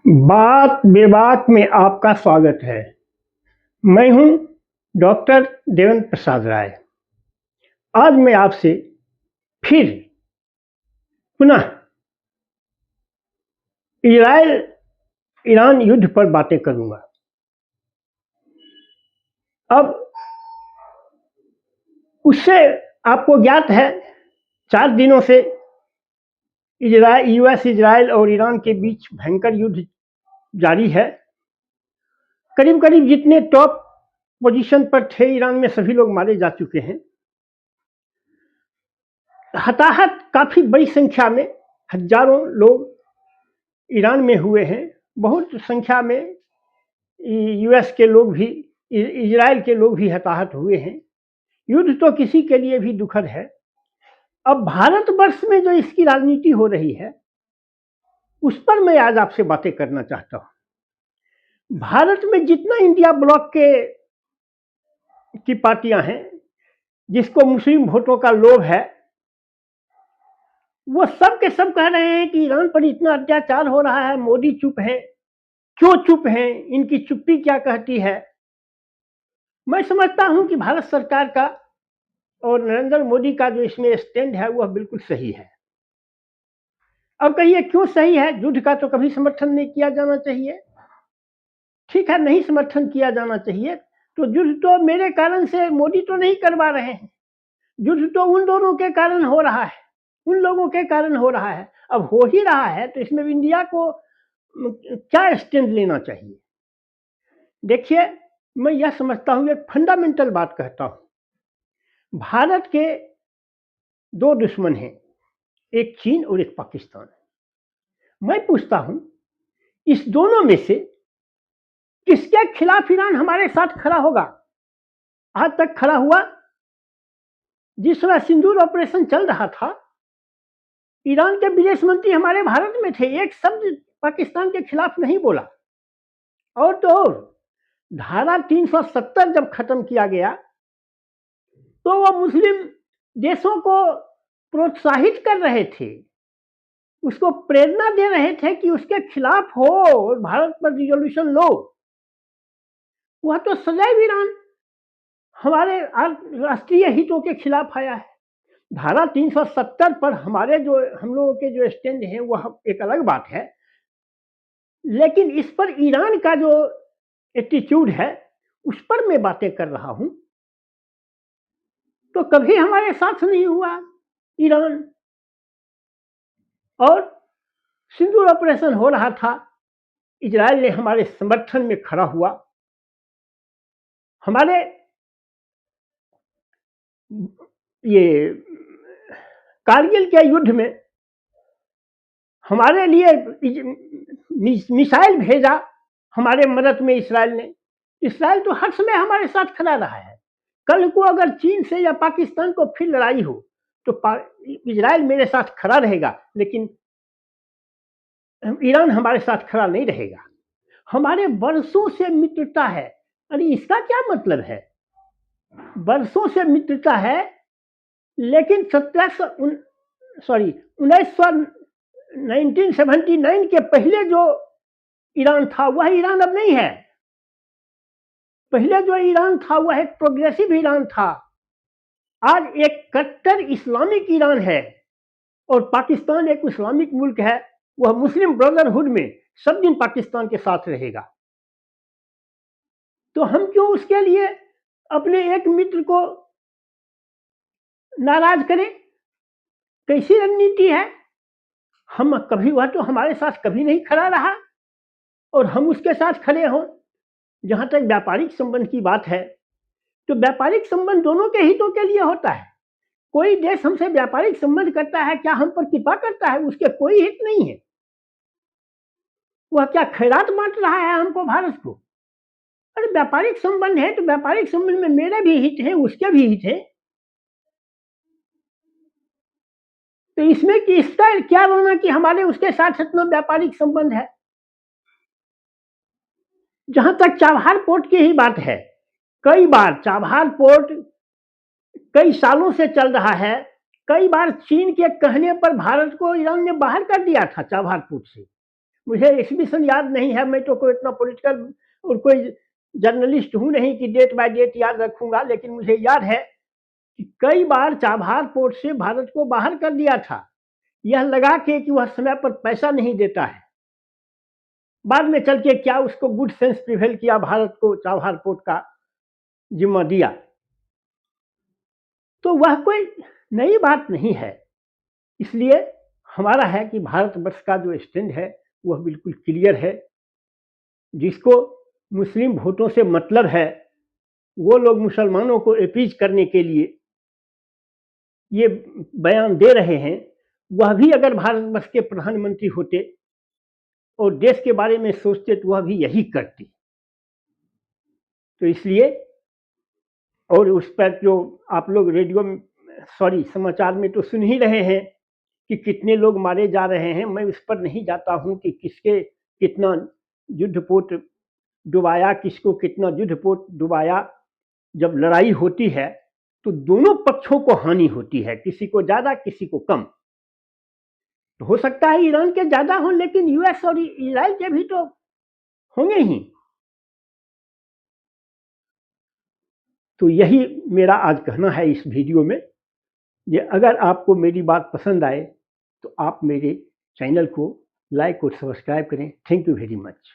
बात बेबाक में आपका स्वागत है। मैं हूं डॉक्टर देवेंद्र प्रसाद राय। आज मैं आपसे फिर पुनः इजराइल ईरान युद्ध पर बातें करूंगा। अब उससे आपको ज्ञात है 4 दिनों से यूएस इजराइल और ईरान के बीच भयंकर युद्ध जारी है। करीब करीब जितने टॉप पोजीशन पर थे ईरान में सभी लोग मारे जा चुके हैं। हताहत काफी बड़ी संख्या में हजारों लोग ईरान में हुए हैं। बहुत संख्या में यूएस के लोग भी, इजराइल के लोग भी हताहत हुए हैं। युद्ध तो किसी के लिए भी दुखद है। अब भारतवर्ष में जो इसकी राजनीति हो रही है उस पर मैं आज आपसे बातें करना चाहता हूं। भारत में जितना इंडिया ब्लॉक की पार्टियां हैं, जिसको मुस्लिम वोटों का लोभ है, वो सब के सब कह रहे हैं कि ईरान पर इतना अत्याचार हो रहा है, मोदी चुप है। क्यों चुप हैं? इनकी चुप्पी क्या कहती है? मैं समझता हूं कि भारत सरकार का और नरेंद्र मोदी का जो इसमें स्टैंड है वह बिल्कुल सही है। अब कहिए क्यों सही है? युद्ध का तो कभी समर्थन नहीं किया जाना चाहिए। ठीक है, नहीं समर्थन किया जाना चाहिए। तो युद्ध तो मेरे कारण से मोदी तो नहीं करवा रहे हैं। युद्ध तो उन दोनों के कारण हो रहा है, उन लोगों के कारण हो रहा है। अब हो ही रहा है तो इसमें इंडिया को क्या स्टैंड लेना चाहिए? देखिए, मैं यह समझता हूं, एक फंडामेंटल बात कहता हूं। भारत के 2 दुश्मन हैं, एक चीन और एक पाकिस्तान। मैं पूछता हूं, इस दोनों में से किसके खिलाफ ईरान हमारे साथ खड़ा होगा? आज तक खड़ा हुआ? जिस समय सिंदूर ऑपरेशन चल रहा था, ईरान के विदेश मंत्री हमारे भारत में थे, एक शब्द पाकिस्तान के खिलाफ नहीं बोला। और तो और धारा 370 जब खत्म किया गया तो वो मुस्लिम देशों को प्रोत्साहित कर रहे थे, उसको प्रेरणा दे रहे थे कि उसके खिलाफ हो और भारत पर रिजोल्यूशन लो। वह तो सदैव ईरान हमारे राष्ट्रीय हितों के खिलाफ आया है। धारा 370 पर हमारे जो हम लोगों के जो स्टैंड हैं वह एक अलग बात है, लेकिन इस पर ईरान का जो एटीट्यूड है उस पर मैं बातें कर रहा हूं। तो कभी हमारे साथ नहीं हुआ ईरान, और सिंदूर ऑपरेशन हो रहा था, इजराइल ने हमारे समर्थन में खड़ा हुआ। हमारे ये कारगिल के युद्ध में हमारे लिए मिसाइल भेजा हमारे मदद में इजराइल ने। इजराइल तो हर समय हमारे साथ खड़ा रहा है। कल को अगर चीन से या पाकिस्तान को फिर लड़ाई हो तो इजराइल मेरे साथ खड़ा रहेगा, लेकिन ईरान हमारे साथ खड़ा नहीं रहेगा। हमारे वर्षों से मित्रता है। अरे इसका क्या मतलब है? वर्षों से मित्रता है, लेकिन 1979 के पहले जो ईरान था वह ईरान अब नहीं है। पहले जो ईरान था वह एक प्रोग्रेसिव ईरान था। आज एक कट्टर इस्लामिक ईरान है, और पाकिस्तान एक इस्लामिक मुल्क है। वह मुस्लिम ब्रदरहुड में सब दिन पाकिस्तान के साथ रहेगा। तो हम क्यों उसके लिए अपने एक मित्र को नाराज करें? कैसी रणनीति है? हम कभी, वह तो हमारे साथ कभी नहीं खड़ा रहा और हम उसके साथ खड़े हों। जहां तक व्यापारिक संबंध की बात है, तो व्यापारिक संबंध दोनों के हितों के लिए होता है। कोई देश हमसे व्यापारिक संबंध करता है, क्या हम पर कृपा करता है? उसके कोई हित नहीं है। वह क्या खैरात बांट रहा है हमको, भारत को? अरे व्यापारिक संबंध है तो व्यापारिक संबंध में मेरे भी हित है, उसके भी हित है। तो इसमें कि इसका क्या रोना कि हमारे उसके साथ इतना व्यापारिक संबंध है। जहां तक चाबहार पोर्ट की ही बात है, कई बार चाबहार पोर्ट कई सालों से चल रहा है। कई बार चीन के कहने पर भारत को ईरान ने बाहर कर दिया था चाबहार पोर्ट से। मुझे एक्सहिबिशन याद नहीं है, मैं तो कोई इतना पॉलिटिकल और कोई जर्नलिस्ट हूँ नहीं कि डेट बाय डेट याद रखूंगा, लेकिन मुझे याद है कि कई बार चाबहार पोर्ट से भारत को बाहर कर दिया था, यह लगा के कि वह समय पर पैसा नहीं देता है। बाद में चल के क्या उसको गुड सेंस प्रिवेल किया, भारत को चाबहार पोर्ट का जिम्मा दिया। तो वह कोई नई बात नहीं है। इसलिए हमारा है कि भारतवर्ष का जो स्टैंड है वह बिल्कुल क्लियर है। जिसको मुस्लिम वोटों से मतलब है, वो लोग मुसलमानों को अपीज करने के लिए ये बयान दे रहे हैं। वह भी अगर भारतवर्ष के प्रधानमंत्री होते और देश के बारे में सोचते तो वह भी यही करते। तो इसलिए, और उस पर जो आप लोग रेडियो में, सॉरी, समाचार में तो सुन ही रहे हैं कि कितने लोग मारे जा रहे हैं। मैं उस पर नहीं जाता हूं कि किसके कितना युद्धपोत डुबाया, किसको कितना युद्धपोत डुबाया। जब लड़ाई होती है तो दोनों पक्षों को हानि होती है, किसी को ज्यादा किसी को कम। तो हो सकता है ईरान के ज्यादा हो, लेकिन यूएस और इजराइल के भी तो होंगे ही। तो यही मेरा आज कहना है इस वीडियो में। ये अगर आपको मेरी बात पसंद आए तो आप मेरे चैनल को लाइक और सब्सक्राइब करें। Thank you very much.